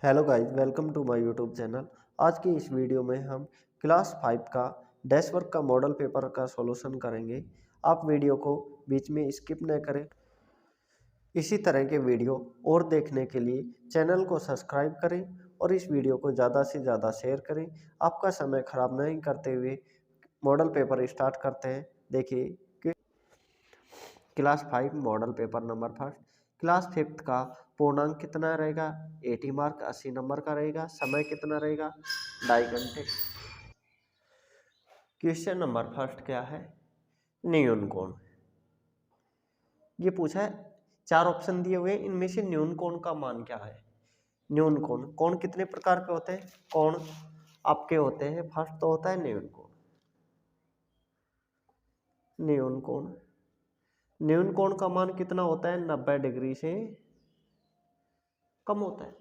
Hello guys, welcome to my YouTube channel. आज की इस वीडियो में हम क्लास 5 का डैश वर्क का मॉडल पेपर का सॉल्यूशन करेंगे। आप वीडियो को बीच में स्किप न करें। इसी तरह के वीडियो और देखने के लिए चैनल को सब्सक्राइब करें और इस वीडियो को ज़्यादा से ज़्यादा शेयर करें। आपका समय खराब नहीं करते हुए मॉडल पेपर स्टार्ट करते हैं। देखिए कि class 5 model paper number first. Class 5 का पूर्णांक कितना रहेगा? 80 मार्क 80 नंबर का रहेगा। समय कितना रहेगा? 2.5 घंटे। क्वेश्चन नंबर फर्स्ट क्या है? न्यून कोण। ये पूछा है, 4 ऑप्शन दिए हुए, इनमें से न्यून कोण का मान क्या है? न्यून कोण, कोण कितने प्रकार के होते हैं? कोण आपके होते हैं, फर्स्ट तो होता है न्यून कोण। न्यून कोण, न्यून कोण का मान कितना होता है? 90 डिग्री से कम होता है।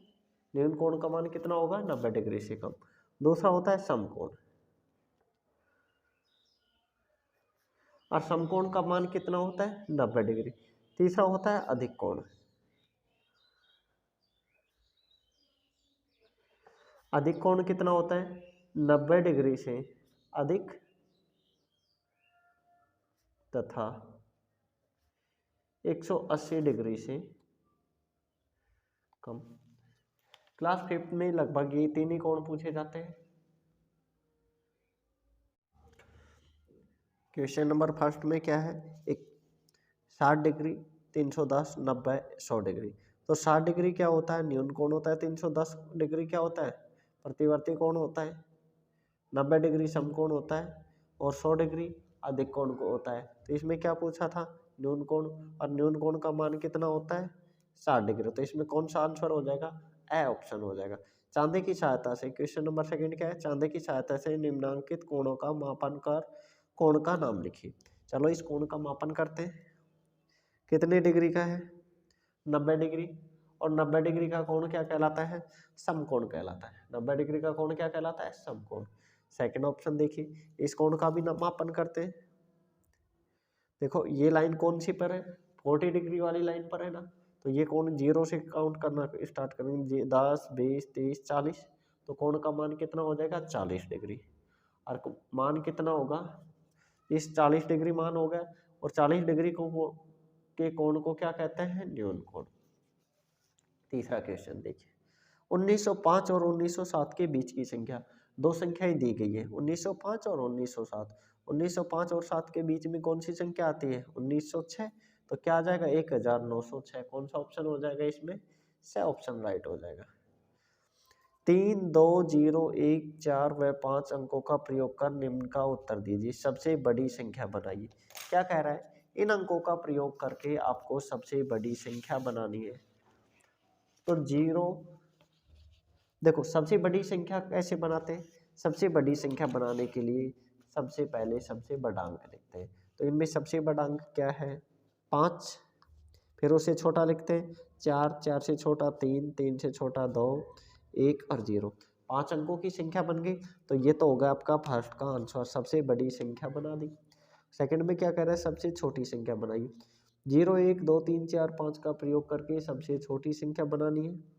न्यून कोण का मान कितना होगा? 90 डिग्री से कम। दूसरा होता है समकोण, और समकोण का मान कितना होता है? 90 डिग्री। तीसरा होता है अधिक कोण। अधिक कोण कितना होता है? 90 डिग्री से अधिक तथा 180 डिग्री से कम। क्लास 5 में लगभग ये तीन ही कोण पूछे जाते हैं। क्वेश्चन नंबर फर्स्ट में क्या है? एक 60 डिग्री, 310, 90, 100 डिग्री। तो 60 डिग्री क्या होता है? न्यून कोण होता है। 310 डिग्री क्या होता है? प्रतिवर्ती कोण होता है। 90 डिग्री समकोण होता है और 100 डिग्री अधिक कोण को होता है। तो इसमें क्या पूछा था? न्यून कोण, और न्यून कोण का मान कितना होता है? 60 डिग्री। तो इसमें कौन सा आंसर हो जाएगा? ए ऑप्शन हो जाएगा। चांदे की सहायता से, क्वेश्चन नंबर सेकंड क्या है? चांदे की सहायता से निम्नांकित कोणों का मापन कर कोण का नाम लिखिए। चलो इस कोण का मापन करते हैं। कितने डिग्री का है? 90 डिग्री। और 90 डिग्री का कोण क्या कहलाता है? समकोण कहलाता है। 90 डिग्री का कोण क्या कहलाता है? समकोण। सेकंड ऑप्शन देखिए, इस कोण का भी मापन करते हैं। देखो ये लाइन कौन सी पर है? 40 डिग्री वाली लाइन पर है ना। तो ये कोण 0 से काउंट करना स्टार्ट करेंगे। 10, 20, 30, 40। तो कोण का मान कितना हो जाएगा? 40 डिग्री। और मान कितना होगा? इस 40 डिग्री मान हो गया। और 40 डिग्री के कोण को क्या कहते हैं? न्यून कोण। तीसरा क्वेश्चन देखिए, 1905 और 1907 के बीच की संख्या। दो संख्याएं दी गई है, 1905 और 1907। 1905 और 7 के बीच में कौन सी संख्या आती है? 1906। तो क्या आ जाएगा? 1906। कौन सा ऑप्शन हो जाएगा इसमें? से ऑप्शन राइट हो जाएगा। 3, 2, 0, 1, 4 व 5 अंकों का प्रयोग कर निम्न का उत्तर दीजिए। सबसे बड़ी संख्या बनाइए। क्या कह रहा है? इन अंकों का प्रयोग करके आपको सबसे बड़ी संख्या बनानी है। तो 0, देखो सबसे बड़ी संख्या कैसे बनाते हैं? सबसे बड़ी संख्या बनाने के लिए सबसे पहले सबसे बड़ा अंक लिखते हैं। तो इनमें सबसे बड़ा अंक क्या है? 5। फिर उसे छोटा लिखते हैं 4, 4 से छोटा 3, 3 से छोटा 2, 1 और 0। 5 अंकों की संख्या बन गई। तो ये तो होगा आपका फर्स्ट का आंसर, सबसे बड़ी संख्या बना दी। सेकंड में क्या कह रहा है? सबसे छोटी संख्या बनाइए। 0, 1, 2, 3, 4, 5 का प्रयोग करके सबसे छोटी संख्या बनानी है।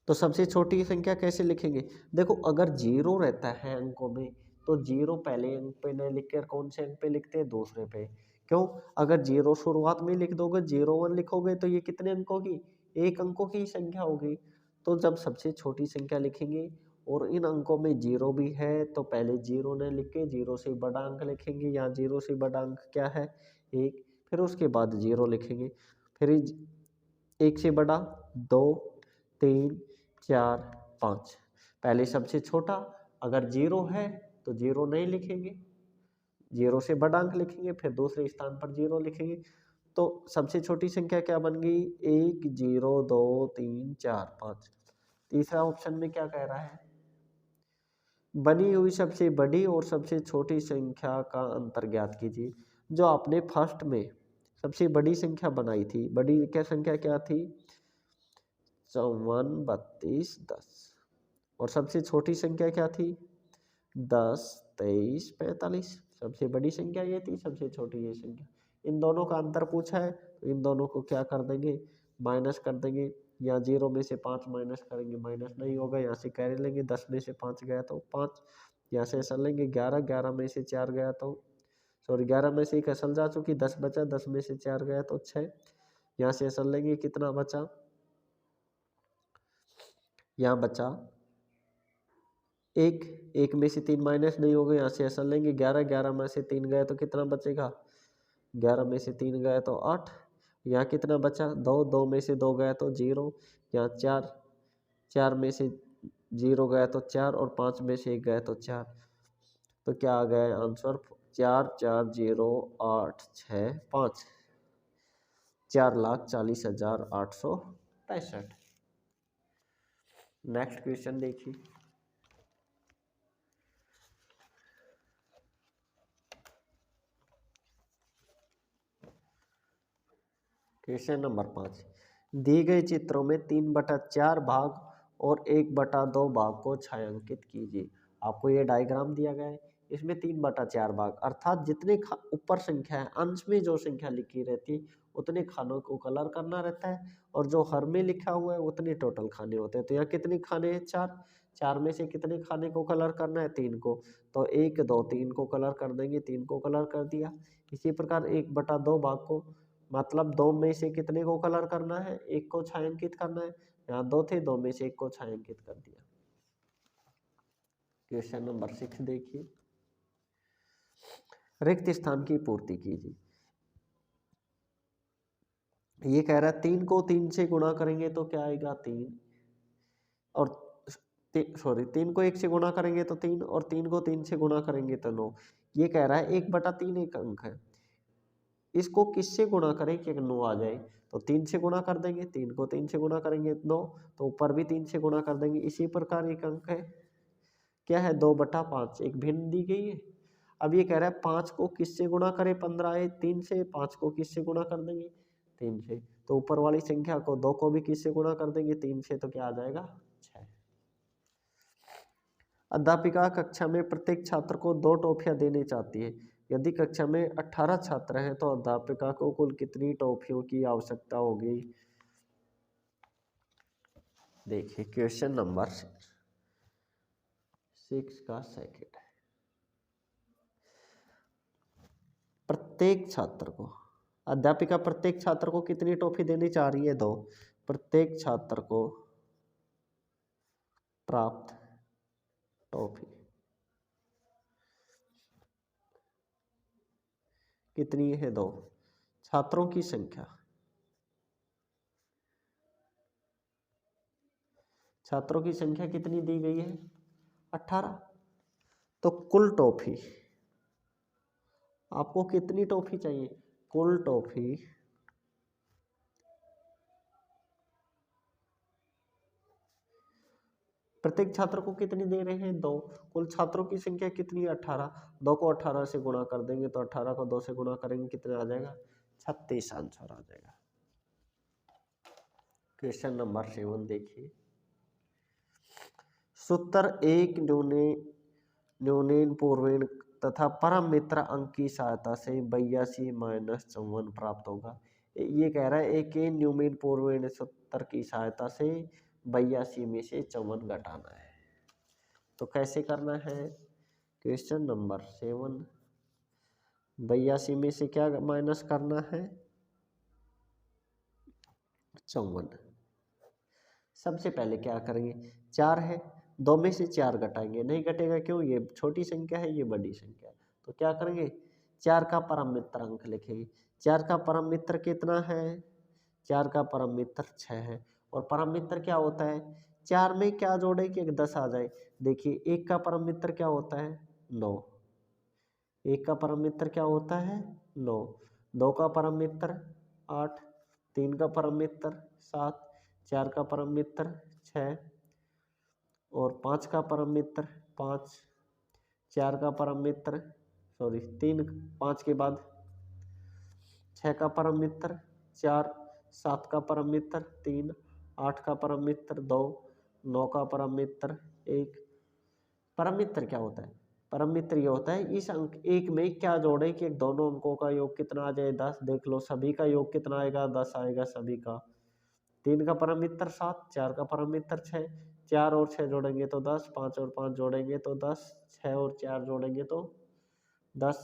तो सबसे छोटी संख्या कैसे लिखेंगे? देखो अगर 0 रहता है अंकों में, तो 0 पहले अंक पे न लिख कर कौन से अंक पे लिखते हैं? दूसरे पे। क्यों? अगर 0 शुरुआत में लिख दोगे, 01 लिखोगे, तो ये कितने अंकों की? एक अंकों की संख्या होगी। तो जब सबसे छोटी संख्या लिखेंगे और इन अंकों में 0 भी है, तो पहले 0 न लिख के 0 से बड़ा अंक लिखेंगे। यहाँ 0 से बड़ा अंक क्या है? 1। फिर उसके बाद 0 लिखेंगे। फिर 1 से बड़ा 2, 3, 4, 5। पहले सबसे छोटा, अगर 0 है तो 0 नहीं लिखेंगे, 0 से बड़ा अंक लिखेंगे, फिर दूसरे स्थान पर 0 लिखेंगे। तो सबसे छोटी संख्या क्या बन गई? 1, 0, 2, 3, 4, 5। तीसरा ऑप्शन में क्या कह रहा है? बनी हुई सबसे बड़ी और सबसे छोटी संख्या का अंतर ज्ञात कीजिए। जो आपने फर्स्ट में सबसे बड़ी संख्या बनाई थी, बड़ी क्या संख्या क्या थी? 54, 32, 10। और सबसे छोटी संख्या क्या थी? 10, 23, 45। सबसे बड़ी संख्या ये थी, सबसे छोटी ये संख्या। इन दोनों का अंतर पूछा है तो इन दोनों को क्या कर देंगे, माइनस कर देंगे। या 0 में से 5 माइनस करेंगे, माइनस नहीं होगा, यहाँ से कैरी लेंगे, 10 में से 5 गया तो 5, यहाँ से असल लेंगे 11, 11 में से 4 गया तो सॉरी 11 में से एक असल जा चुकी, 10 बचा, 10 में से 4 गया तो 6, यहाँ से असल लेंगे, कितना बचा, यहाँ बचा 1, 1 में से 3 माइनस नहीं होगा, यहाँ से असल लेंगे 11, 11 में से 3 गए तो कितना बचेगा, 11 में से 3 गए तो 8, यहाँ कितना बचा 2, 2 में से 2 गया तो 0, यहाँ 4, 4 में से 0 गया तो 4 और 5 में से 1 गया तो 4, तो क्या आ गया आंसर 4, 4, 0, 8, 6, 5, 4,40,865। नेक्स्ट क्वेश्चन देखिए, क्वेश्चन नंबर 5, दिए गए चित्रों में 3/4 भाग और 1/2 भाग को छायांकित कीजिए। आपको ये डायग्राम दिया गया है, इसमें 3/4 भाग अर्थात जितने ऊपर संख्या है, अंश में जो संख्या लिखी रहती है उतने खानों को कलर करना रहता है, और जो हर में लिखा हुआ है उतने टोटल खाने होते हैं। तो यहाँ कितने खाने हैं, 4, 4 में से कितने खाने को कलर करना है, 3 को, तो 1, 2, 3 को कलर कर देंगे, 3 को कलर कर दिया। इसी प्रकार 1/2 भाग को, मतलब 2 में से कितने को कलर करना है, 1 को छायांकित करना है, यहाँ 2 थे, 2 में से 1 को छायांकित कर दिया। क्वेश्चन नंबर 6 देखिए, रिक्त स्थान की पूर्ति कीजिए। ये कह रहा है 3 को 3 से गुणा करेंगे तो क्या आएगा 3, और सॉरी 3 को 1 से गुणा करेंगे तो 3, और 3 को 3 से गुणा करेंगे तो 9। ये कह रहा है 1/3 एक अंक है, इसको किससे गुणा करें कि 9 आ जाए, तो 3 से गुणा कर देंगे, 3 को 3 से गुणा करेंगे 9, तो ऊपर भी 3 से गुणा कर देंगे। इसी प्रकार एक अंक है, क्या है 2/5, एक भिन्न दी गई है। अब ये कह रहा है 5 को किससे गुणा करें, 15 है 3 से, 5 को किससे गुणा कर देंगे 3 से, तो ऊपर वाली संख्या को 2 को भी किससे गुणा कर देंगे 3 से, तो क्या आ जाएगा 6। अध्यापिका कक्षा में प्रत्येक छात्र को 2 टॉफियां देनी चाहती है। यदि कक्षा में 18 छात्र हैं तो अध्यापिका को कुल कितनी टॉफियों की आवश्यकता होगी। देखिए क्वेश्चन नंबर 6 का सेकंड, प्रत्येक छात्र को, अध्यापिका प्रत्येक छात्र को कितनी टॉफी देनी चाह रही है, 2, प्रत्येक छात्र को प्राप्त टॉफी कितनी है, 2, छात्रों की संख्या, छात्रों की संख्या कितनी दी गई है 18, तो कुल टॉफी, आपको कितनी टॉफी चाहिए, कुल टॉफी प्रत्येक छात्र को कितनी दे रहे हैं 2, कुल छात्रों की संख्या कितनी है 18, 2 को 18 से गुणा कर देंगे तो 18 को 2 से गुणा करेंगे कितना आ जाएगा 36 आंसर आ जाएगा। क्वेश्चन नंबर 7 देखिए, सूत्र एक न्यूनीन पूर्वेण तथा परम मित्र अंक की सहायता से 82 - 54 प्राप्त होगा। ये कह रहा है एक न्यूमीन पूर्वेण सूत्र की सहायता से 82 में से 54 घटाना है, तो कैसे करना है। क्वेश्चन नंबर 7, 82 में से क्या माइनस करना है 54। सबसे पहले क्या करेंगे, 4 है, 2 में से 4 घटाएंगे, नहीं घटेगा क्यों, ये छोटी संख्या है ये बड़ी संख्या है, तो क्या करेंगे 4 का परम मित्र अंक लिखेंगे। 4 का परम मित्र कितना है, 4 का परम मित्र 6 है, और परम मित्र क्या होता है, 4 में क्या जोड़े कि 10 आ जाए। देखिए 1 का परम मित्र क्या होता है 9, 1 का परम मित्र क्या होता है 9, 2 का परम मित्र 8, 3 का परम मित्र 7, 4 का परम मित्र 6, और 5 का परम मित्र 5, 4 का परम मित्र 3, 5 के बाद 6 का परम मित्र 4, 7 का परम मित्र 3, 8 का परम मित्र 2, 9 का परम मित्र 1। परम मित्र क्या होता है, परम मित्र ये होता है इस अंक एक में क्या जोड़े कि दोनों अंकों का योग कितना आ जाए 10। देख लो सभी का योग कितना आएगा 10 आएगा सभी का। 3 का परम मित्र 7, 4 का परम मित्र 6, 4 और 6 जोड़ेंगे तो 10, 5 और 5 जोड़ेंगे तो 10, 6 और 4 जोड़ेंगे तो 10,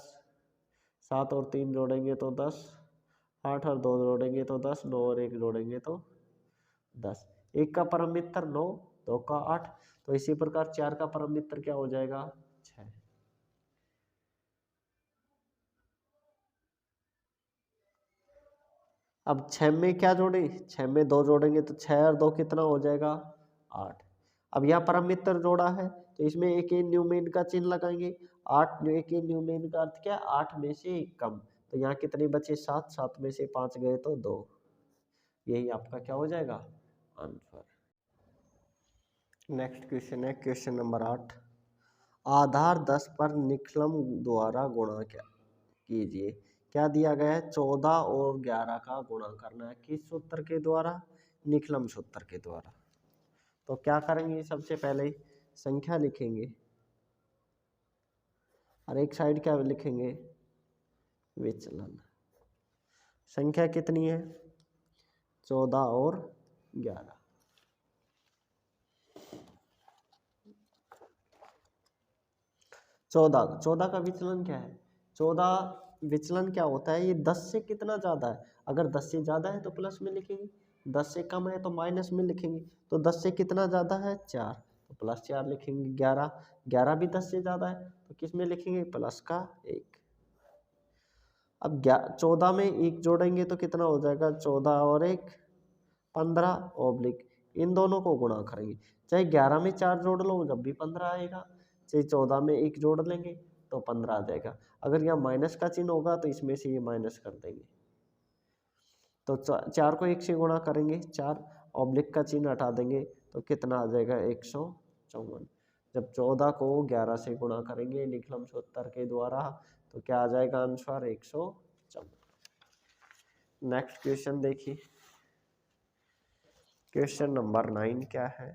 7 और 3 जोड़ेंगे तो 10, 8 और 2 जोड़ेंगे तो 10, 9 और 1 जोड़ेंगे तो 10। 1 का परम मित्र 9, 2 का 8, तो इसी प्रकार 4 का परम मित्र क्या हो जाएगा 6। अब 6 में क्या जोड़े, 6 में 2 जोड़ेंगे तो 6 और 2 कितना हो जाएगा 8। अब यहाँ परम मित्र जोड़ा है तो इसमें एक ही न्यूमेन का चिन्ह लगाएंगे। 8 एक ही न्यूमेन का अर्थ क्या, 8 में से एक कम, तो यहाँ कितने बचे 7, 7 में से 5 गए तो 2। यही आपका क्या हो जाएगा आंसर। नेक्स्ट क्वेश्चन है क्वेश्चन नंबर 8। आधार 10 पर निखलम द्वारा गुणा क्या कीजिए। क्या दिया गया है 14 और 11 का गुणा करना है किस सूत्र के द्वारा, निखलम सूत्र के द्वारा। तो क्या करेंगे, सबसे पहले संख्या लिखेंगे और एक साइड क्या लिखेंगे विचलन। संख्या कितनी है 14 और 11। 14 का विचलन क्या है, 14 विचलन क्या होता है, ये 10 से कितना ज्यादा है। अगर 10 से ज्यादा है तो प्लस में लिखेंगे, 10 से कम है तो माइनस में लिखेंगे। तो 10 से कितना ज्यादा है 4, तो प्लस 4 लिखेंगे। 11 भी 10 से ज्यादा है तो किस में लिखेंगे प्लस का 1। अब 14 में 1 जोड़ेंगे तो कितना हो जाएगा 14 और 1 15 ऑब्लिक इन दोनों को गुणा करेंगे। चाहे 11 में 4 जोड़ लो जब भी 15 आएगा, चाहे 14 में 1 जोड़ लेंगे तो 15 आ जाएगा। अगर यहाँ माइनस का चिन्ह होगा तो इसमें से ये माइनस कर देंगे। तो 4 को 1 से गुणा करेंगे, 4 ऑब्लिक का चिन्ह हटा देंगे तो कितना आ जाएगा 154। जब 14 को 11 से गुणा करेंगे निखलम सूत्र के द्वारा तो क्या आ जाएगा आंसर 154। नेक्स्ट क्वेश्चन देखिए क्वेश्चन नंबर 9 क्या है।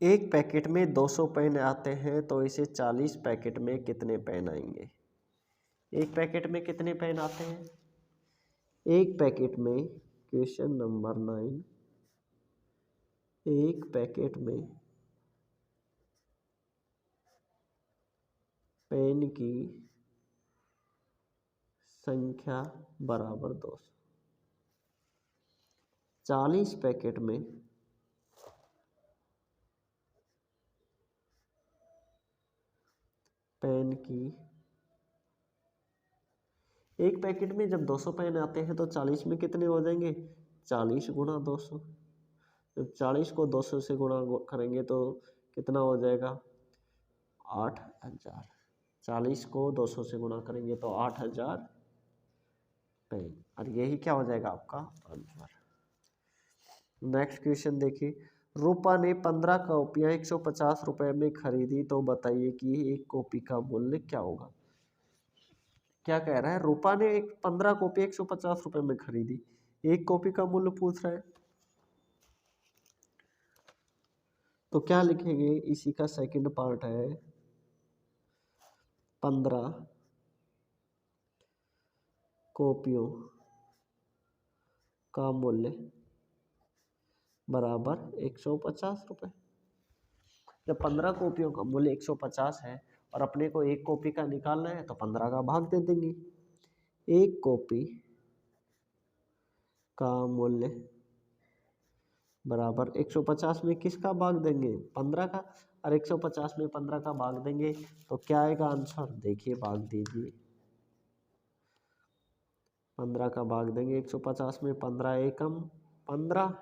एक पैकेट में 200 पेन आते हैं तो इसे 40 पैकेट में कितने पेन आएंगे। एक पैकेट में कितने पेन आते हैं, एक पैकेट में, क्वेश्चन नंबर 9, एक पैकेट में पेन की संख्या बराबर 200। 40 पैकेट में पेन की, एक पैकेट में जब 200 पेन आते हैं तो 40 में कितने हो जाएंगे 40 गुणा 200। जब 40 को 200 से गुणा करेंगे तो कितना हो जाएगा 8000। 40 को 200 से गुणा करेंगे तो 8000 पेन, और यही क्या हो जाएगा आपका आंसर। नेक्स्ट क्वेश्चन देखिए। रूपा ने 15 कॉपियां 150 रुपए में खरीदी तो बताइए कि एक कॉपी का मूल्य क्या होगा। क्या कह रहा है, रूपा ने 15 कॉपी 150 रुपए में खरीदी, एक कॉपी का मूल्य पूछ रहा है। तो क्या लिखेंगे, इसी का सेकंड पार्ट है 15 कॉपियों का मूल्य बराबर 150 रुपए। जब 15 कॉपियों का मूल्य 150 है और अपने को एक कॉपी का निकालना है तो 15 का भाग दे देंगे। एक कॉपी का मूल्य बराबर 150 में किसका भाग देंगे 15 का, और 150 में 15 का भाग देंगे तो क्या आएगा आंसर, देखिए भाग दीजिए। 15 का भाग देंगे 150 में, 15 एकम 15,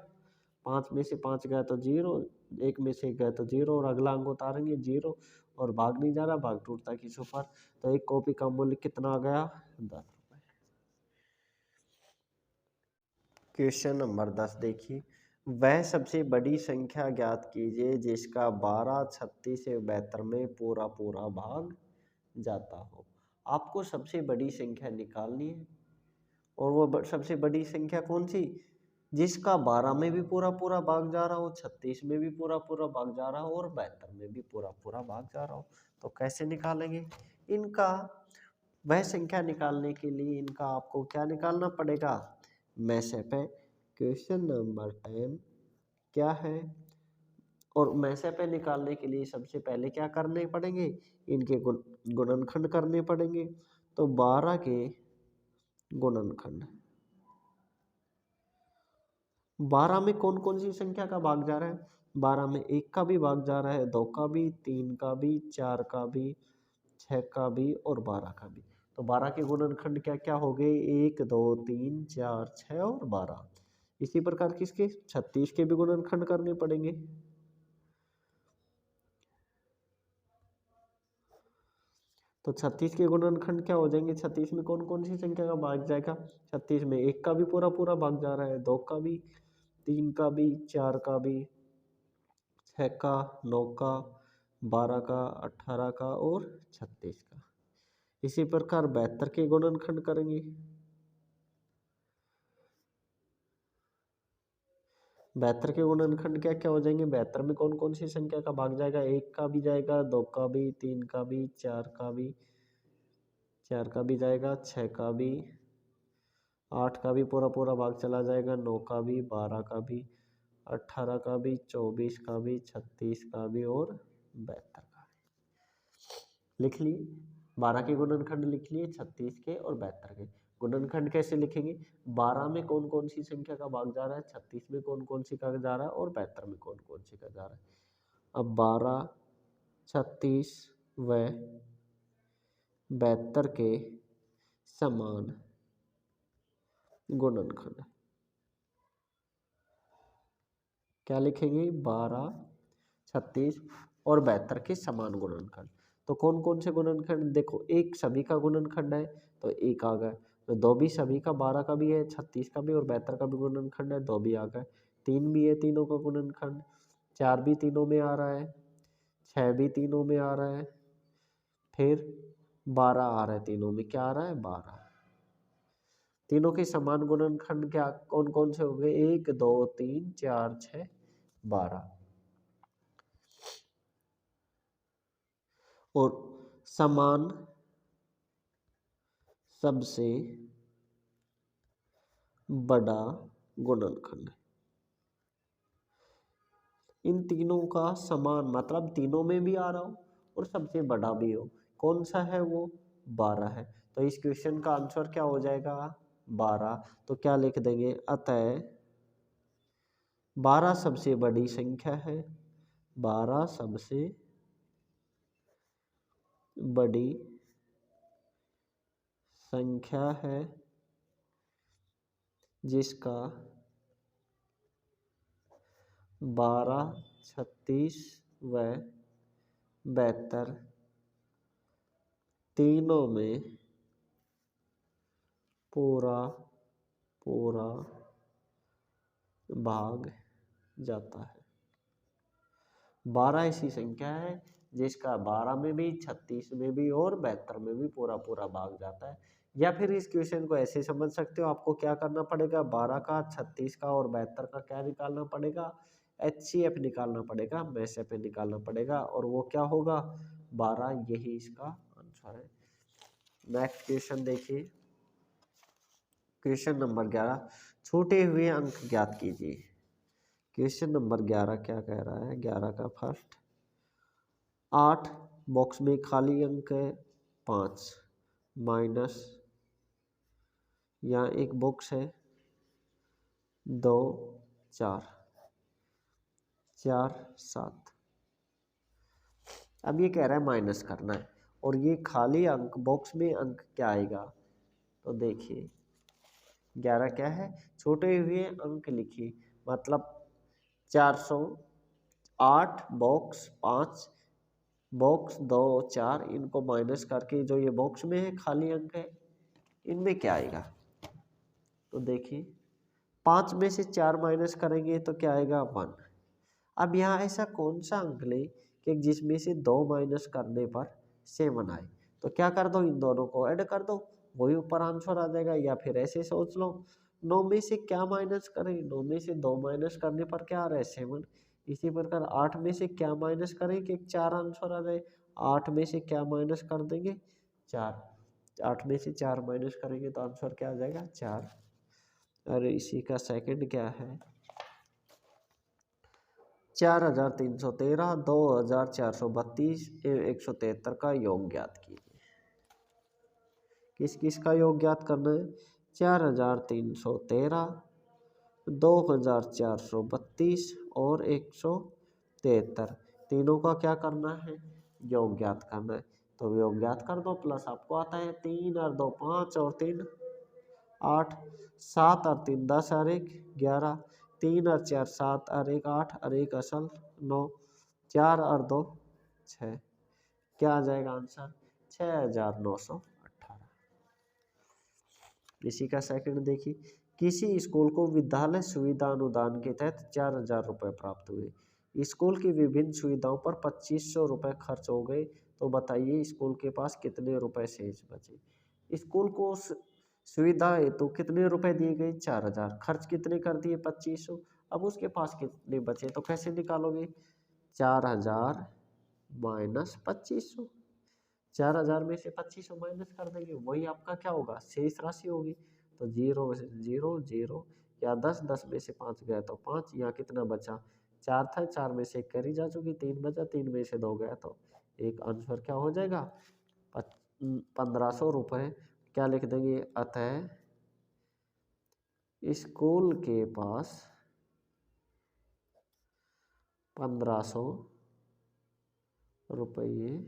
5 में से 5 गए तो 0, 1 में से गए तो 0 और अगला अंक उतारेंगे 0 और भाग नहीं जा रहा, भाग टूटता किस ऊपर, तो एक कॉपी का मूल्य कितना आ गया 10 रुपए। क्वेश्चन नंबर 10 देखिए। वह सबसे बड़ी संख्या ज्ञात कीजिए जिसका 12, 36 से 72 में पूरा पूरा भाग जाता हो। आपको सबसे बड़ी संख्या निकालनी है और वो सबसे बड़ी संख्या कौन सी जिसका 12 में भी पूरा पूरा भाग जा रहा हो, 36 में भी पूरा पूरा भाग जा रहा हो और 72 में भी पूरा पूरा भाग जा रहा हो। तो कैसे निकालेंगे इनका? वह संख्या निकालने के लिए इनका आपको क्या निकालना पड़ेगा? मैसे पे क्वेश्चन नंबर 10 क्या है, और मैसे पे निकालने के लिए सबसे पहले क्या करने पड़ेंगे? इनके गुणनखंड करने पड़ेंगे। तो 12 के गुणनखंड, 12 में कौन कौन सी संख्या का भाग जा रहा है? 12 में 1 का भी भाग जा रहा है, 2 का भी, 3 का भी, 4 का भी, 6 का भी और 12 का भी। तो 12 के गुणनखंड क्या क्या हो गए? 1 2 3 4 6 और 12। इसी प्रकार किसके? 36 के भी गुणनखंड करने पड़ेंगे। तो 36 के गुणनखंड क्या हो जाएंगे? 36 में कौन कौन सी संख्या का भाग जाएगा? 36 में 1 का भी पूरा पूरा भाग जा रहा है, 2 का भी, 3 का भी, 4 का भी, 6 का, 9 का, 12 का, 18 का और 36 का। इसी प्रकार 72 के गुणनखंड करेंगे। 72 के गुणनखंड क्या क्या हो जाएंगे? 72 में कौन कौन सी संख्या का भाग जाएगा? 1 का भी जाएगा, 2 का भी, 3 का भी, 4 का भी, 4 का भी जाएगा, 6 का भी, 8 का भी पूरा पूरा भाग चला जाएगा, 9 का भी, 12 का भी, 18 का भी, 24 का भी, 36 का भी और 72 का। लिख लिए 12 के गुणनखंड, लिख लिए 36 के और 72 के। गुणनखंड कैसे लिखेंगे? 12 में कौन कौन सी संख्या का भाग जा रहा है, 36 में कौन कौन सी का जा रहा है और 72 में कौन कौन सी का जा रहा है। अब 12, 36 व 72 के समान गुणनखंड क्या लिखेंगे? 12, 36 और 72 के समान गुणनखंड। तो कौन कौन से गुणनखंड? देखो, एक सभी का गुणनखंड है तो एक आ गए, तो 2 भी सभी का, 12 का भी है, 36 का भी और 72 का भी गुणनखंड है, 2 भी आ गए। 3 भी है तीनों का गुणनखंड, 4 भी तीनों में आ रहा है, 6 भी तीनों में आ रहा है, फिर 12 आ रहा है तीनों में। क्या आ रहा है? 12। तीनों के समान गुणनखंड क्या कौन कौन से हो गए? 1 2 3 4 6 12। और समान सबसे बड़ा गुणनखंड, इन तीनों का समान मतलब तीनों में भी आ रहा हो और सबसे बड़ा भी हो, कौन सा है वो? 12 है। तो इस क्वेश्चन का आंसर क्या हो जाएगा? 12। तो क्या लिख देंगे? अतः 12 सबसे बड़ी संख्या है, 12 सबसे बड़ी संख्या है जिसका 12, 36 व 72 तीनों में पूरा पूरा भाग जाता है। 12 ऐसी संख्या है जिसका 12 में भी, 36 में भी और 72 में भी पूरा पूरा भाग जाता है। या फिर इस क्वेश्चन को ऐसे समझ सकते हो, आपको क्या करना पड़ेगा? 12 का, 36 का और 72 का क्या निकालना पड़ेगा? HCF निकालना पड़ेगा, मैसेप निकालना पड़ेगा, और वो क्या होगा? 12। यही इसका आंसर है। नेक्स्ट क्वेश्चन देखिए, क्वेश्चन नंबर 11, छूटे हुए अंक ज्ञात कीजिए। क्वेश्चन नंबर 11 क्या कह रहा है? 11 का फर्स्ट, 8 बॉक्स में खाली अंक है 5 माइनस, यहाँ एक बॉक्स है 2 4 4 7। अब ये कह रहा है माइनस करना है, और ये खाली अंक बॉक्स में अंक क्या आएगा? तो देखिए 11 क्या है? छोटे हुए अंक लिखिए, मतलब 408 बॉक्स 5 बॉक्स 2 4, इनको माइनस करके जो ये बॉक्स में है खाली अंक है, इनमें क्या आएगा? तो देखिए 5 में से 4 माइनस करेंगे तो क्या आएगा? 1। अब यहाँ ऐसा कौन सा अंक ले कि जिसमें से 2 माइनस करने पर 7 आए? तो क्या कर दो, इन दोनों को ऐड कर दो, वही ऊपर आंसर आ जाएगा। या फिर ऐसे सोच लो 9 में से क्या माइनस करें, 9 में से 2 माइनस करने पर क्या आ रहा है 7। इसी प्रकार 8 में से क्या माइनस करें कि 4 आंसर आ जाए, 8 में से क्या माइनस कर देंगे 4, 8 में से 4 माइनस करेंगे तो आंसर क्या आ जाएगा 4। और इसी का सेकंड क्या है 4313, 2432 एवं 173 का योग ज्ञात कीजिए। किस किस का योग ज्ञात करना है 4313, 2432 और 173, तीनों का क्या करना है योग ज्ञात करना है। तो योग ज्ञात कर दो, प्लस आपको आता है 3 और 2 5 और 3 8, 7 और 3 10 और 1 11, 3 और 4 7 और 1 8 और 1 असल 9, 4 और 2 6, क्या आ जाएगा आंसर 6918। इसी का सेकंड देखिए, किसी स्कूल को विद्यालय सुविधा अनुदान के तहत 4000 रुपये प्राप्त हुए। स्कूल की विभिन्न सुविधाओं पर 2500 रुपये खर्च हो गए, तो बताइए स्कूल के पास कितने रुपए शेष बचे। स्कूल को सुविधा हेतु कितने रुपए दिए गए 4000, खर्च कितने कर दिए 2500, अब उसके पास कितने बचे तो कैसे निकालोगे 4000 माइनस 2500, 4000 में से 2500 माइनस कर देंगे, वही आपका क्या होगा शेष राशि होगी। तो 0 0 0 या 10 10 में से 5 गया तो 5, यहाँ कितना बचा 4 था, 4 में से 1 करी जा चुकी, 3 बचा, 3 में से 2 गया तो एक आंसर क्या हो जाएगा 1500 रुपये। क्या लिख देंगे अतः स्कूल के पास 1500 रुपये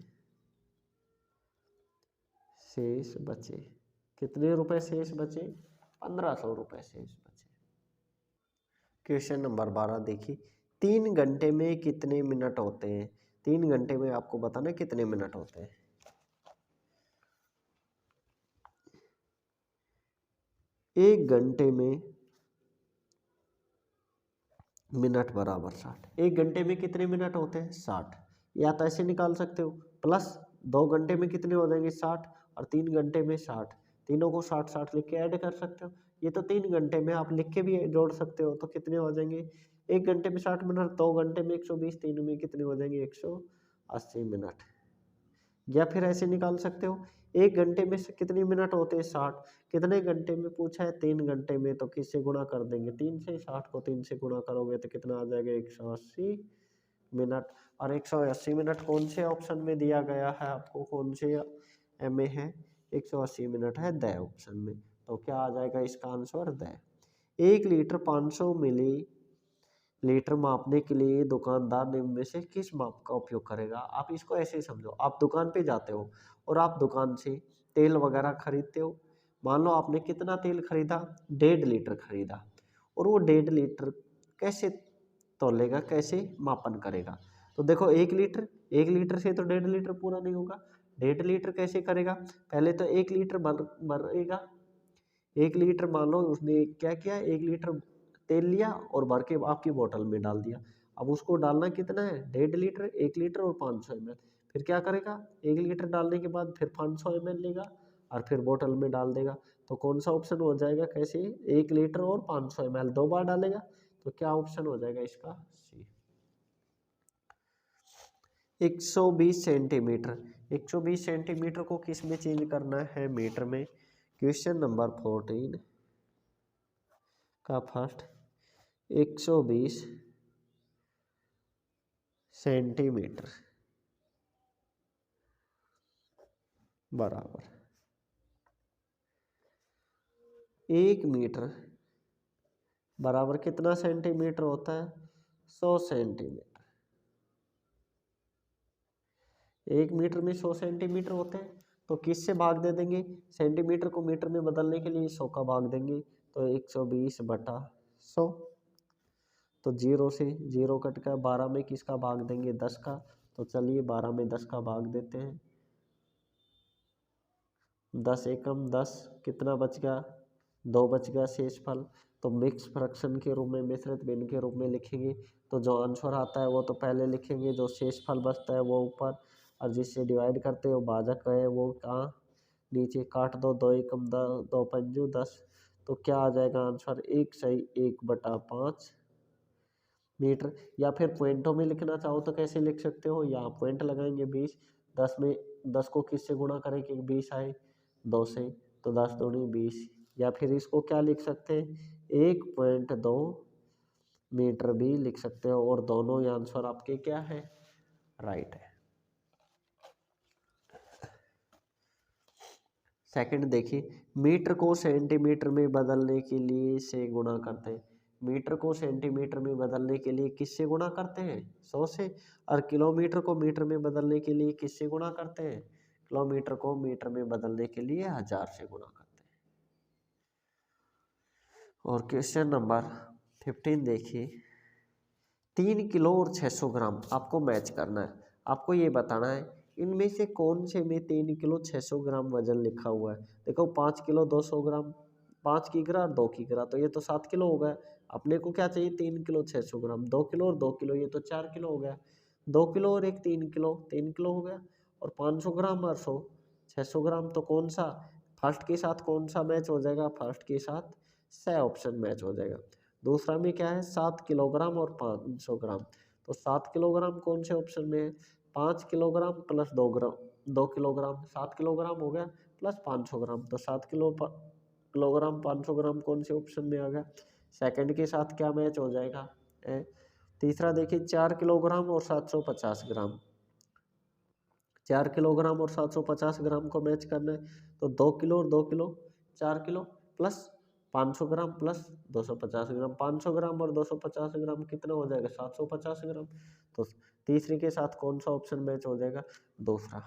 शेष बचे। कितने रुपए शेष बचे 1500 रुपये शेष बचे। क्वेश्चन नंबर 12 देखिए, 3 घंटे में कितने मिनट होते हैं। 3 घंटे में आपको बताना कितने मिनट होते हैं। एक घंटे में मिनट बराबर 60। एक घंटे में कितने मिनट होते हैं 60, या तो ऐसे निकाल सकते हो, प्लस 2 घंटे में कितने हो जाएंगे 60 और 3 घंटे में 60, तीनों को 60 60 लिख के ऐड कर सकते हो। ये तो 3 घंटे में आप लिख के भी जोड़ सकते हो, तो कितने हो जाएंगे 1 घंटे में 60 मिनट, 2 घंटे में 120, 3 में कितने हो जाएंगे 180 मिनट। या फिर ऐसे निकाल सकते हो, 1 घंटे में से कितने मिनट होते हैं 60, कितने घंटे में पूछा है 3 घंटे में, तो किससे गुणा कर देंगे 3 से, 60 को 3 से गुणा करोगे तो कितना आ जाएगा 180 मिनट। और 180 मिनट कौन से ऑप्शन में दिया गया है आपको, कौन से में है 180 मिनट है द ऑप्शन में, तो क्या आ जाएगा इसका आंसर द। 1 लीटर 500 मिली लीटर मापने के लिए दुकानदार निम्न में से किस माप का उपयोग करेगा। आप इसको ऐसे ही समझो, आप दुकान पे जाते हो और आप दुकान से तेल वगैरह खरीदते हो। मान लो आपने कितना तेल खरीदा 1.5 लीटर खरीदा, और वो 1.5 लीटर कैसे तौलेगा, कैसे मापन करेगा। तो देखो 1 लीटर से तो 1.5 लीटर पूरा नहीं होगा, 1.5 लीटर कैसे करेगा, पहले तो 1 लीटर भरेगा। 1 लीटर मान लो उसने क्या किया 1 लीटर तेल लिया और भर के आपकी बोतल में डाल दिया। अब उसको डालना कितना है 1.5 लीटर, 1 लीटर और 500 ml। फिर क्या करेगा 1 लीटर डालने के बाद फिर 500 ml लेगा और फिर बोतल में डाल देगा। तो कौन सा ऑप्शन हो जाएगा, कैसे 1 लीटर और 500 ml 2 बार डालेगा, तो क्या ऑप्शन हो जाएगा इसका सी। 120 सेंटीमीटर, 120 सेंटीमीटर को किस में चेंज करना है मीटर में। क्वेश्चन नंबर 14 का फर्स्ट 120 सेंटीमीटर बराबर 1 मीटर बराबर कितना सेंटीमीटर होता है 100 सेंटीमीटर। 1 मीटर में 100 सेंटीमीटर होते हैं, तो किससे भाग दे देंगे, सेंटीमीटर को मीटर में बदलने के लिए 100 का भाग देंगे, तो 120 बटा 100। तो 0 से 0 कट का 12 में किसका भाग देंगे 10 का, तो चलिए 12 में 10 का भाग देते हैं। 10 एकम 10, कितना बच गया 2 बच गया शेषफल। तो मिक्स फ्रैक्शन के रूप में, मिश्रित भिन्न के रूप में लिखेंगे, तो जो आंसर आता है वो तो पहले लिखेंगे, जो शेषफल बचता है वो ऊपर, और जिससे डिवाइड करते हैं वो भाजक है वो कहाँ नीचे। काट दो 2 एकम 2 पंजू 10, तो क्या आ जाएगा आंसर, 1/1/5 मीटर। या फिर पॉइंटों में लिखना चाहो तो कैसे लिख सकते हो, यहाँ पॉइंट लगाएंगे 20, 10 में 10 को किससे गुणा करें कि 20 आए, 2 से, तो 10 दूनी 20। या फिर इसको क्या लिख सकते हैं, 1.2 मीटर भी लिख सकते हो। और दोनों ही आंसर आपके क्या है, राइट है। सेकंड देखिए, मीटर को सेंटीमीटर में बदलने के लिए से गुणा करते हैं। मीटर को सेंटीमीटर में बदलने के लिए किससे गुणा करते हैं, 100 से। और किलोमीटर को मीटर में बदलने के लिए किससे गुणा करते हैं, किलोमीटर को मीटर में बदलने के लिए 1000 से गुणा करते हैं। और क्वेश्चन नंबर 15 देखिए, 3 किलो और 600 ग्राम आपको मैच करना है। आपको ये बताना है इनमें से कौन से में 3 किलो 600 ग्राम वजन लिखा हुआ है। देखो 5 किलो 200 ग्राम, 5 की ग्रा और 2 की ग्रा, तो ये तो 7 किलो हो गया। अपने को क्या चाहिए, 3 किलो 600 ग्राम, 2 किलो और 2 किलो, ये तो 4 किलो हो गया। 2 किलो और एक 3 किलो, 3 किलो हो गया। और 500 ग्राम और 100, 600 ग्राम, तो कौन सा फर्स्ट के साथ कौन सा मैच हो जाएगा, फर्स्ट के साथ स ऑप्शन मैच हो जाएगा। दूसरा में क्या है, 7 किलोग्राम और 500 ग्राम, तो 7 किलोग्राम कौन से ऑप्शन में है, 5 किलोग्राम प्लस 2 किलोग्राम, 7 किलोग्राम हो गया प्लस 500 ग्राम, तो 7 किलोग्राम 500 ग्राम कौन से ऑप्शन में आ गया, सेकंड के साथ क्या मैच हो जाएगा। तीसरा देखिए, 4 किलोग्राम और 750 ग्राम, 4 किलोग्राम और 750 ग्राम को मैच करना है, तो 2 किलो और 2 kilo, 4 kilo plus 500 gram plus 250 ग्राम, 500 ग्राम और 250 ग्राम कितना हो जाएगा, 750 ग्राम। तो तीसरे के साथ कौन सा ऑप्शन मैच हो जाएगा, दूसरा।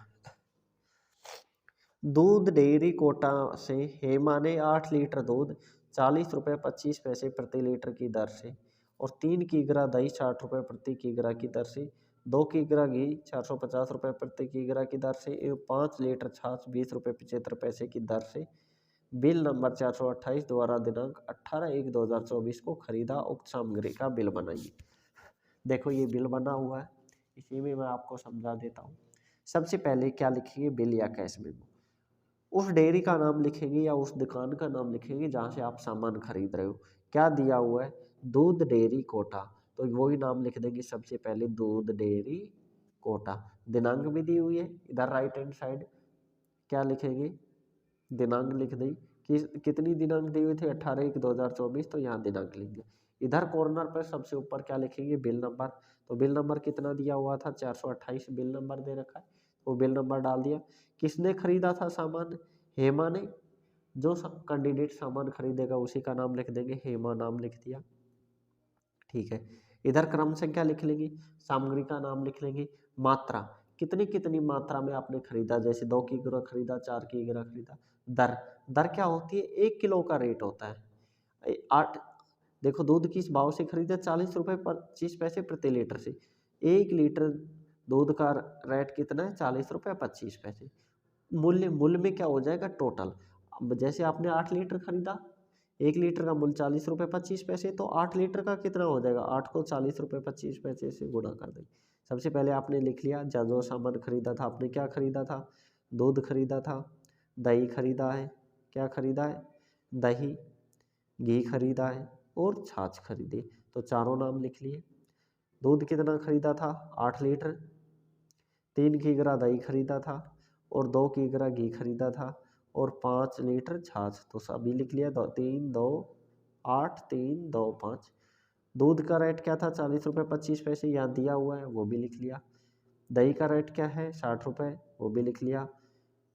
दूध डेयरी कोटा से हेमा ने 8 लीटर दूध 40 रुपये 25 पैसे प्रति लीटर की दर से और 3 किग्रा दही 60 रुपये प्रति किग्रा की दर से, 2 किग्रा घी 450 रुपये प्रति किग्रा की दर से एवं 5 लीटर छाछ 20 रुपये 75 पैसे की दर से बिल नंबर 428 द्वारा दिनांक 18/1/2024 को खरीदा। उक्त सामग्री का बिल बनाइए। देखो ये बिल बना हुआ है, इसी में मैं आपको समझा देता हूँ। सबसे पहले क्या लिखेंगे, बिल या कैश मेमो। उस डेयरी का नाम लिखेंगे या उस दुकान का नाम लिखेंगे जहाँ से आप सामान खरीद रहे हो। क्या दिया हुआ है, दूध डेयरी कोटा, तो वही नाम लिख देंगे सबसे पहले, दूध डेयरी कोटा। दिनांक भी दी हुई है इधर राइट हैंड साइड, क्या लिखेंगे, दिनांक लिख दी कि कितनी दिनांक दी हुई थी, 18/1/2024, तो यहाँ दिनांक लिख दिया। इधर कॉर्नर पर सबसे ऊपर क्या लिखेंगे, बिल नंबर, तो बिल नंबर कितना दिया हुआ था, 428 बिल नंबर दे रखा है, वो बिल नंबर डाल दिया। किसने खरीदा था सामान, हेमा ने, जो कैंडिडेट सामान खरीदेगा उसी का नाम लिख देंगे, हेमा नाम लिख दिया। ठीक है, इधर क्रम संख्या लिख लेंगे, सामग्री का नाम लिख लेंगे, मात्रा, कितनी कितनी मात्रा में आपने खरीदा, जैसे 2 किग्रा खरीदा, 4 किग्रा खरीदा। दर, दर क्या होती है, 1 किलो का रेट होता है। 8, देखो दूध किस भाव से खरीदे, 40 रुपये 25 पैसे प्रति लीटर से। 1 लीटर दूध का रेट कितना है, 40 रुपये 25 पैसे। मूल्य, मूल्य में क्या हो जाएगा, टोटल। अब जैसे आपने 8 लीटर खरीदा, 1 लीटर का मूल्य 40 रुपये 25 पैसे, तो 8 लीटर का कितना हो जाएगा, 8 को 40 रुपये 25 पैसे से गुणा कर देंगे। सबसे पहले आपने लिख लिया, जो सामान खरीदा था, आपने क्या खरीदा था, दूध खरीदा था, दही खरीदा है, क्या खरीदा है, दही, घी खरीदा है और छाछ खरीदी, तो चारों नाम लिख लिए। दूध कितना खरीदा था, 8 लीटर, 3 किग्रा दही खरीदा था और 2 किग्रा घी खरीदा था और 5 लीटर छाछ, तो सभी लिख लिया। 3 2 8 3 2 5। दूध का रेट क्या था, 40 रुपये 25 पैसे, यहाँ दिया हुआ है, वो भी लिख लिया। दही का रेट क्या है, 60 रुपये, वो भी लिख लिया।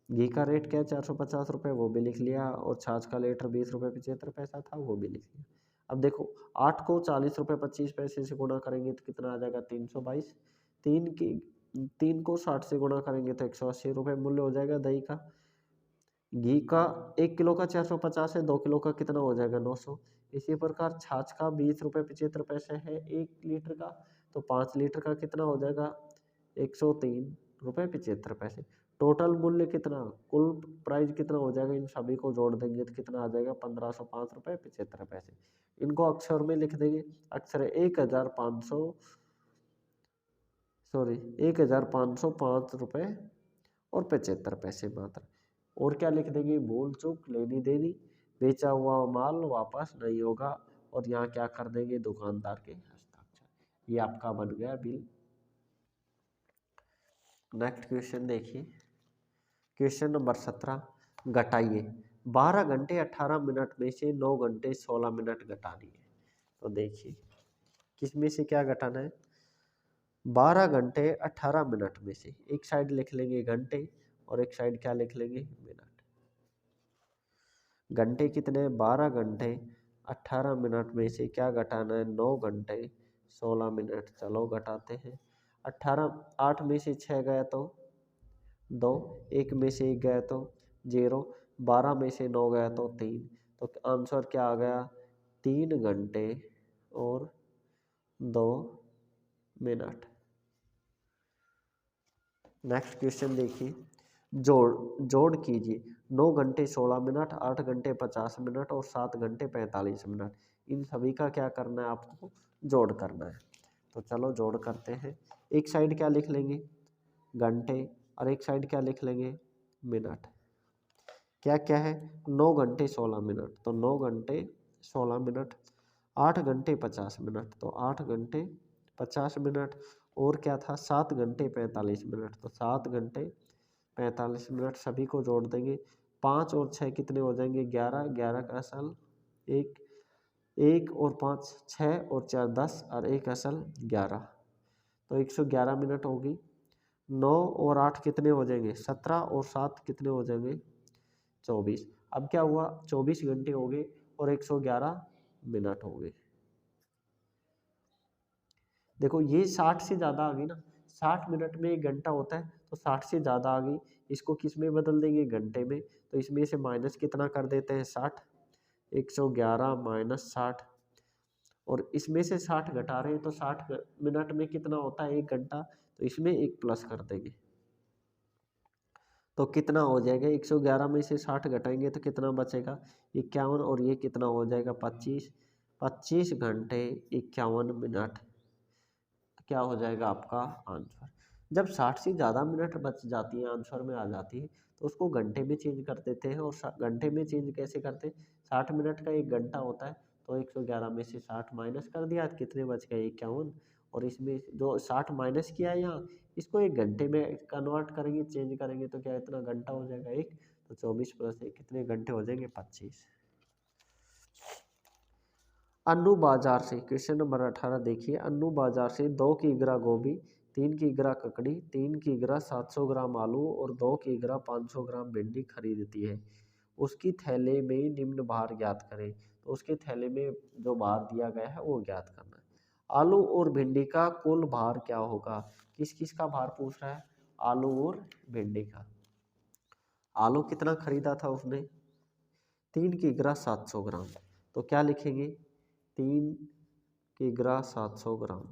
घी का रेट क्या है, 450 रुपये, वो भी लिख लिया। और छाछ का लीटर 20 रुपये 75 पैसा था, वो भी लिख लिया। अब देखो 8 को 40 रुपये 25 पैसे से गुणा करेंगे तो कितना आ जाएगा, 322। 3 को 60 से गुणा करेंगे तो 180 रुपये मूल्य हो जाएगा दही का। घी का 1 किलो का 450 है, 2 किलो का कितना हो जाएगा, 900। इसी प्रकार छाछ का 20 रुपये 75 पैसे है 1 लीटर का, तो 5 लीटर का कितना हो जाएगा, 103 रुपये 75 पैसे। टोटल मूल्य कितना, कुल प्राइस कितना हो जाएगा, इन सभी को जोड़ देंगे तो कितना आ जाएगा, 1505 रुपये 75 पैसे। इनको अक्षर में लिख देंगे, अक्षर 1505 रुपये और 75 पैसे मात्र। और क्या लिख देंगे, भूल चूक लेनी देनी बेचा हुआ माल वापस नहीं होगा, और यहाँ क्या कर देंगे, दुकानदार के हस्ताक्षर। ये आपका बन गया बिल। नेक्स्ट क्वेश्चन देखिए, क्वेश्चन नंबर 17, घटाइए। 12 घंटे 18 मिनट में से 9 घंटे 16 मिनट घटानी है। तो देखिए किस में से क्या घटाना है, 12 घंटे 18 मिनट में से, एक साइड लिख लेंगे घंटे और एक साइड क्या लिख लेंगे, मिनट। घंटे कितने, 12 घंटे 18 मिनट में से क्या घटाना है, 9 घंटे 16 मिनट। चलो घटाते हैं। 18, 8 में से 6 गया तो 2, 1 में से 1 गया तो 0, 12 में से 9 गया तो 3। तो आंसर क्या आ गया, 3 घंटे और 2 मिनट। नेक्स्ट क्वेश्चन देखिए, जोड़ कीजिए। 9 घंटे 16 मिनट, 8 घंटे 50 मिनट और 7 घंटे 45 मिनट। इन सभी का क्या करना है, आपको जोड़ करना है। तो चलो जोड़ करते हैं। एक साइड क्या लिख लेंगे, घंटे, और एक साइड क्या लिख लेंगे, मिनट। क्या क्या है, 9 घंटे 16 मिनट, तो 9 घंटे 16 मिनट, 8 घंटे 50 मिनट, तो 8 घंटे 50 मिनट, और क्या था, 7 घंटे 45 मिनट, तो 7 घंटे 45 मिनट। सभी को जोड़ देंगे। 5 और 6 कितने हो जाएंगे, 11, 11 का असल 1, 1 और 5 6 और 4 10 और 1 असल 11, तो 111 मिनट होगी। 9 और 8 कितने हो जाएंगे, 17 और 7 कितने हो जाएंगे, 24। अब क्या हुआ, 24 घंटे हो गए और 111 मिनट हो गए। देखो ये 60 से ज़्यादा आ गई ना, 60 मिनट में 1 घंटा होता है, तो 60 से ज़्यादा आ गई। इसको किस में बदल देंगे, घंटे में। तो इसमें से माइनस कितना कर देते हैं, 60, 111 माइनस 60, और इसमें से 60 घटा रहे हैं, तो 60 मिनट में कितना होता है, 1 घंटा, तो इसमें 1 प्लस कर देंगे। तो कितना हो जाएगा, 111 में से 60 घटाएंगे तो कितना बचेगा, 51, और ये कितना हो जाएगा, 25, 25 घंटे 51 मिनट क्या हो जाएगा आपका आंसर। जब 60 से ज़्यादा मिनट बच जाती है, आंसर में आ जाती है, तो उसको घंटे में चेंज कर देते हैं। और घंटे में चेंज कैसे करते हैं, 60 मिनट का 1 घंटा होता है, तो 111 में से 60 माइनस कर दिया, तो कितने बच गए, 51, और इसमें जो 60 माइनस किया है यहाँ, इसको 1 घंटे में कन्वर्ट करेंगे, चेंज करेंगे, तो क्या इतना घंटा हो जाएगा 1, तो 24 प्लस 1 कितने घंटे हो जाएंगे, 25। अन्नू बाजार से, क्वेश्चन नंबर 18 देखिए, अन्नू बाजार से 2 किग्रा गोभी, 3 किग्रा ककड़ी, 3 किग्रा 700 ग्राम आलू और 2 किग्रा 500 ग्राम भिंडी खरीदती है। उसकी थैले में निम्न भार ज्ञात करें। तो उसके थैले में जो भार दिया गया है वो ज्ञात करना है। आलू और भिंडी का कुल भार क्या होगा, किस किस का भार पूछ रहा है, आलू और भिंडी का। आलू कितना खरीदा था उसने, 3 किग्रा 700 ग्राम, तो क्या लिखेंगे, 3 किग्रा 700 ग्राम।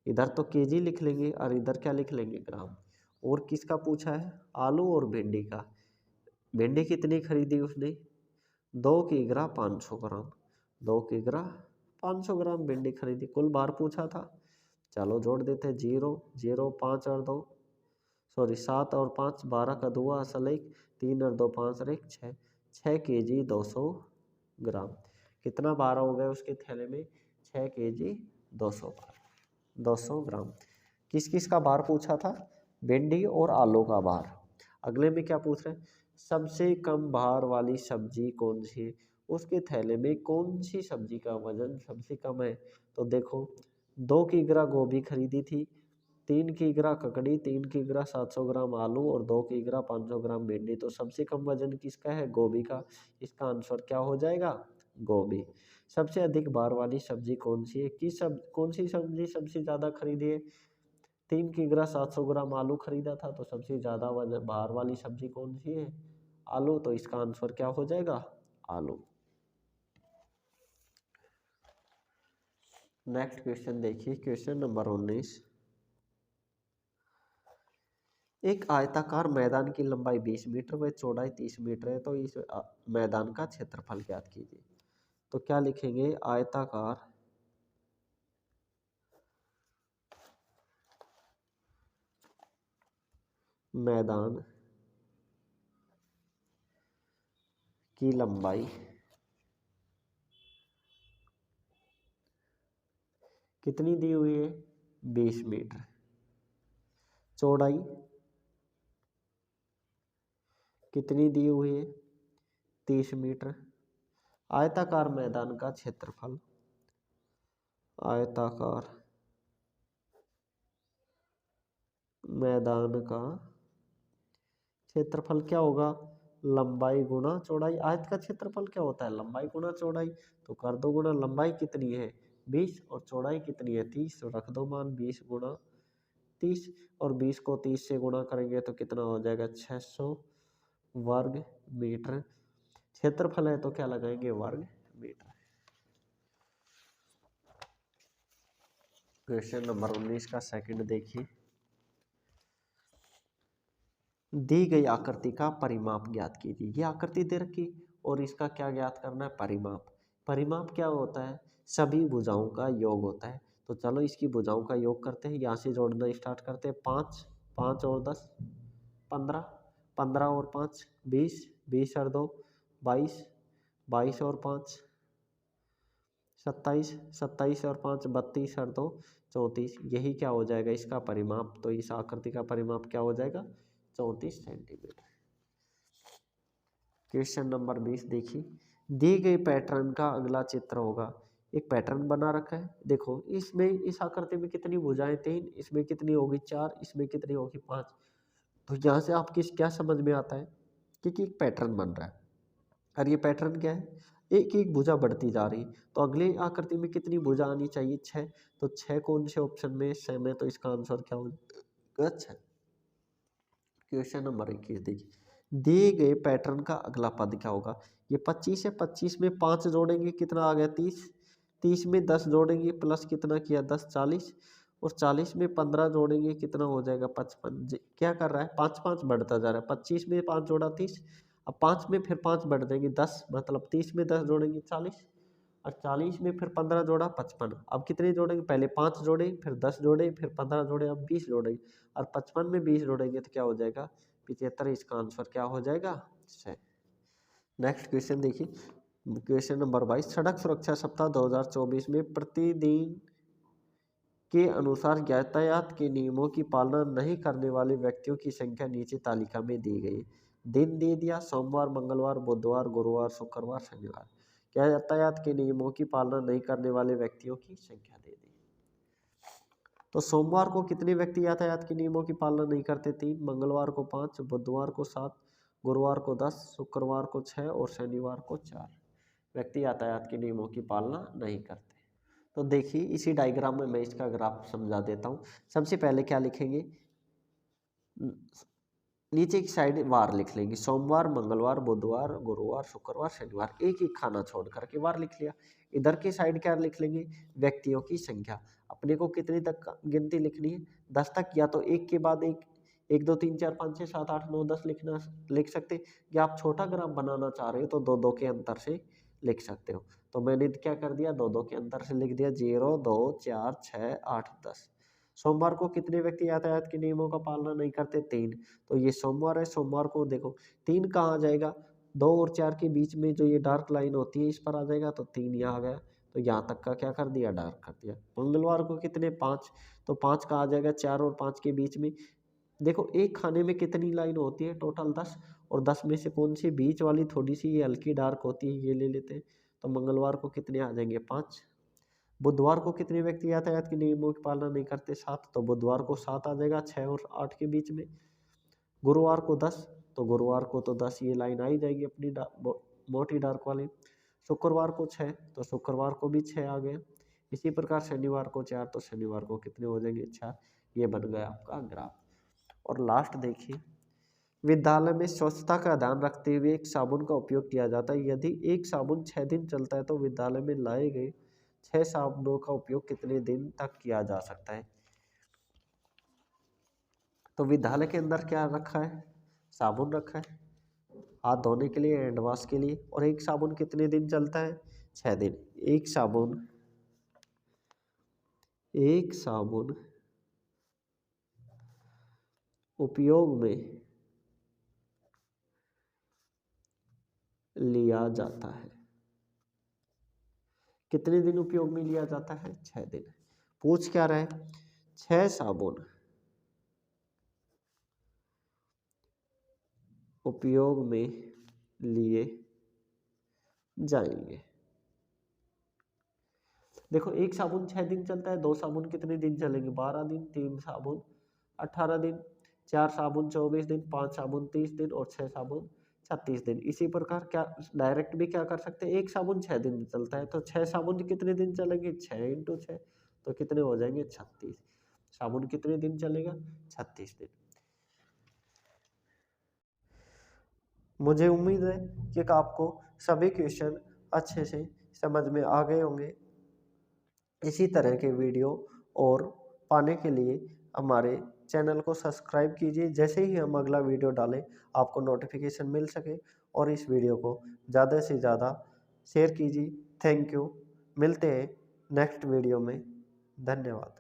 इधर तो केजी लिख लेंगे और इधर क्या लिख लेंगे, ग्राम। और किसका पूछा है, आलू और भिंडी का। भिंडी कितनी खरीदी उसने, 2 किग्रा 500 ग्राम, 2 किग्रा 500 ग्राम भिंडी खरीदी, कुल भार पूछा था। चलो जोड़ देते हैं, 0 0 5 और 2 सॉरी 7 और 5 12 का 2 असल 1, 3 और 2 5 और 1 6, 6 केजी 200 ग्राम। कितना भार हो गया उसके थैले में, 6 केजी 200 ग्राम। किस किस का भार पूछा था, भिंडी और आलू का भार। अगले में क्या पूछ रहे हैं, सबसे कम भार वाली सब्जी कौन सी है, उसके थैले में कौन सी सब्जी का वजन सबसे कम है। तो देखो 2 किग्रा गोभी खरीदी थी, 3 किग्रा ककड़ी, 3 किग्रा 700 ग्राम आलू और 2 किग्रा 500 ग्राम भिंडी, तो सबसे कम वजन किसका है, गोभी का। इसका आंसर क्या हो जाएगा, गोभी। सबसे अधिक भार वाली सब्जी कौन सी है, कौन सी सब्जी सबसे ज़्यादा खरीदी है, 3 किग्रा 700 ग्राम आलू खरीदा था, तो सबसे ज़्यादा भार वाली सब्जी कौन सी है, आलू, तो इसका आंसर क्या हो जाएगा, आलू। नेक्स्ट क्वेश्चन देखिए, क्वेश्चन नंबर 19, एक आयताकार मैदान की लंबाई 20 मीटर व चौड़ाई 30 मीटर है, तो इस मैदान का क्षेत्रफल ज्ञात कीजिए। तो क्या लिखेंगे, आयताकार मैदान की लंबाई कितनी दी हुई है 20 मीटर। चौड़ाई कितनी दी हुई है 30 मीटर। आयताकार मैदान का क्षेत्रफल, आयताकार मैदान का क्षेत्रफल क्या होगा, लंबाई गुणा चौड़ाई। आयत का क्षेत्रफल क्या होता है, लंबाई गुणा चौड़ाई। तो कर दो गुणा, लंबाई कितनी है 20 और चौड़ाई कितनी है 30, तो रख दो मान 20 गुणा 30, और 20 को 30 से गुणा करेंगे तो कितना हो जाएगा 600 वर्ग मीटर। क्षेत्रफल है तो क्या लगाएंगे वर्ग मीटर। क्वेश्चन नंबर 19 का सेकंड देखिए। दी गई आकृति का परिमाप ज्ञात कीजिए। ये आकृति दे रखी और इसका क्या ज्ञात करना है, परिमाप। परिमाप क्या होता है, सभी भुजाओं का योग होता है। तो चलो इसकी भुजाओं का योग करते हैं, यहाँ से जोड़ना स्टार्ट करते हैं। 5 5 और 10 15, 15 और 5 20, 20 और 2 22, 22 और 5 27, 27 और 5 32 और 2 34। यही क्या हो जाएगा इसका परिमाप। तो इस आकृति का परिमाप क्या हो जाएगा 34 सेंटीमीटर। क्वेश्चन नंबर 20 देखिए। दी गई पैटर्न का अगला चित्र होगा। एक पैटर्न बना रखा है, देखो इसमें इस आकृति में कितनी भुजाएं 3, इसमें कितनी होगी 4, इसमें कितनी होगी 5। तो यहाँ से आपकी क्या समझ में आता है, क्योंकि एक पैटर्न बन रहा है और ये पैटर्न क्या है, एक एक भुजा बढ़ती जा रही। तो अगली आकृति में कितनी भुजा आनी चाहिए 6। तो 6 कौन से ऑप्शन में सेम है, तो इसका आंसर क्या होगा 6। क्वेश्चन नंबर 21 देखिए। दिए गए पैटर्न का अगला पद क्या होगा। ये 25 है, 25 में 5 जोड़ेंगे कितना आ गया 30, 30 में 10 जोड़ेंगे प्लस कितना किया 10 40, और 40 में 15 जोड़ेंगे कितना हो जाएगा 55। क्या कर रहा है 5 5 बढ़ता जा रहा है। 25 में 5 जोड़ा 30, अब 5 में फिर 5 बढ़ जाएंगे 10, मतलब 30 में 10 जोड़ेंगे 40, और 40 में फिर 15 जोड़ा 55। अब कितने जोड़ेंगे, पहले 5 जोड़े फिर 10 जोड़े फिर 15 जोड़े, अब 20 जोड़ेंगे, और 55 में 20 जोड़ेंगे तो क्या हो जाएगा 75। इसका आंसर क्या हो जाएगा 6। नेक्स्ट क्वेश्चन देखिए। Question number 22। सड़क सुरक्षा सप्ताह 2024 में प्रतिदिन के अनुसार यातायात के नियमों की पालना नहीं करने वाले व्यक्तियों की संख्या नीचे तालिका में दी गई। दिन दे दिया, सोमवार मंगलवार बुधवार गुरुवार शुक्रवार शनिवार। क्या यातायात के नियमों की पालना नहीं करने वाले व्यक्तियों की संख्या दे दी। तो सोमवार को कितने व्यक्ति यातायात के नियमों की पालना नहीं करते 3, मंगलवार को 5, बुधवार को 7, गुरुवार को 10, शुक्रवार को 6 और शनिवार को 4 व्यक्ति यातायात के नियमों की पालना नहीं करते। तो देखिए इसी डायग्राम में मैं इसका ग्राफ समझा देता हूँ। सबसे पहले क्या लिखेंगे, नीचे की साइड वार लिख लेंगे, सोमवार मंगलवार बुधवार गुरुवार शुक्रवार शनिवार, एक एक खाना छोड़ करके वार लिख लिया। इधर की साइड क्या लिख लेंगे, व्यक्तियों की संख्या। अपने को कितनी तक गिनती लिखनी है 10 तक, या तो एक के बाद एक 1 2 3 4 5 6 7 8 9 10 लिख सकते, या आप छोटा ग्राफ बनाना चाह रहे हो तो 2 2 के अंतर से लिख सकते हो। तो मैंने क्या कर दिया 2 2 के अंतर से लिख दिया 0 2 4 6 8 10। सोमवार को कितने व्यक्ति यातायात के नियमों का पालना नहीं करते 3। तो ये सोमवार है, सोमवार को देखो 3 कहाँ आ जाएगा 2 और 4 के बीच में जो ये डार्क लाइन होती है इस पर आ जाएगा, तो 3 यहाँ आ गया, तो यहाँ तक का क्या कर दिया डार्क कर दिया। मंगलवार को कितने 5, तो 5 कहाँ आ जाएगा 4 और 5 के बीच में। देखो एक खाने में कितनी लाइन होती है टोटल 10, और 10 में से कौन सी बीच वाली थोड़ी सी ये हल्की डार्क होती है ये ले लेते हैं। तो मंगलवार को कितने आ जाएंगे 5। बुधवार को कितने व्यक्ति यातायात के नियमों की पालना नहीं करते 7, तो बुधवार को 7 आ जाएगा 6 और 8 के बीच में। गुरुवार को 10, तो गुरुवार को तो 10 ये लाइन आ ही जाएगी अपनी मोटी डार्क वाली। शुक्रवार को 6, तो शुक्रवार को भी 6 आ गया। इसी प्रकार शनिवार को 4, तो शनिवार को कितने हो जाएंगे 4। ये बन गया आपका ग्राफ। और लास्ट देखिए, विद्यालय में स्वच्छता का ध्यान रखते हुए एक साबुन का उपयोग किया जाता है। यदि एक साबुन 6 दिन चलता है तो विद्यालय में लाए गए 6 साबुनों का उपयोग कितने दिन तक किया जा सकता है। तो विद्यालय के अंदर क्या रखा है, साबुन रखा है हाथ धोने के लिए, हैंड वॉश के लिए, और एक साबुन कितने दिन चलता है 6 दिन। एक साबुन उपयोग में लिया जाता है, कितने दिन उपयोग में लिया जाता है 6 दिन। पूछ क्या रहे, 6 साबुन उपयोग में लिए जाएंगे। देखो एक साबुन 6 दिन चलता है, 2 साबुन कितने दिन चलेंगे, 12 दिन, 3 साबुन 18 दिन, 4 साबुन 24 दिन, 5 साबुन 30 दिन और 6 साबुन 36 दिन। इसी प्रकार क्या डायरेक्ट भी क्या कर सकते हैं, एक साबुन 6 दिन चलता है तो 6 साबुन कितने दिन चलेंगे, 6 इंटू 6 तो कितने हो जाएंगे, 36। साबुन कितने दिन चलेगा, 36 दिन। मुझे उम्मीद है कि आपको सभी क्वेश्चन अच्छे से समझ में आ गए होंगे। इसी तरह के वीडियो और पाने के लिए हमारे चैनल को सब्सक्राइब कीजिए, जैसे ही हम अगला वीडियो डालें आपको नोटिफिकेशन मिल सके, और इस वीडियो को ज़्यादा से ज़्यादा शेयर कीजिए। थैंक यू, मिलते हैं नेक्स्ट वीडियो में, धन्यवाद।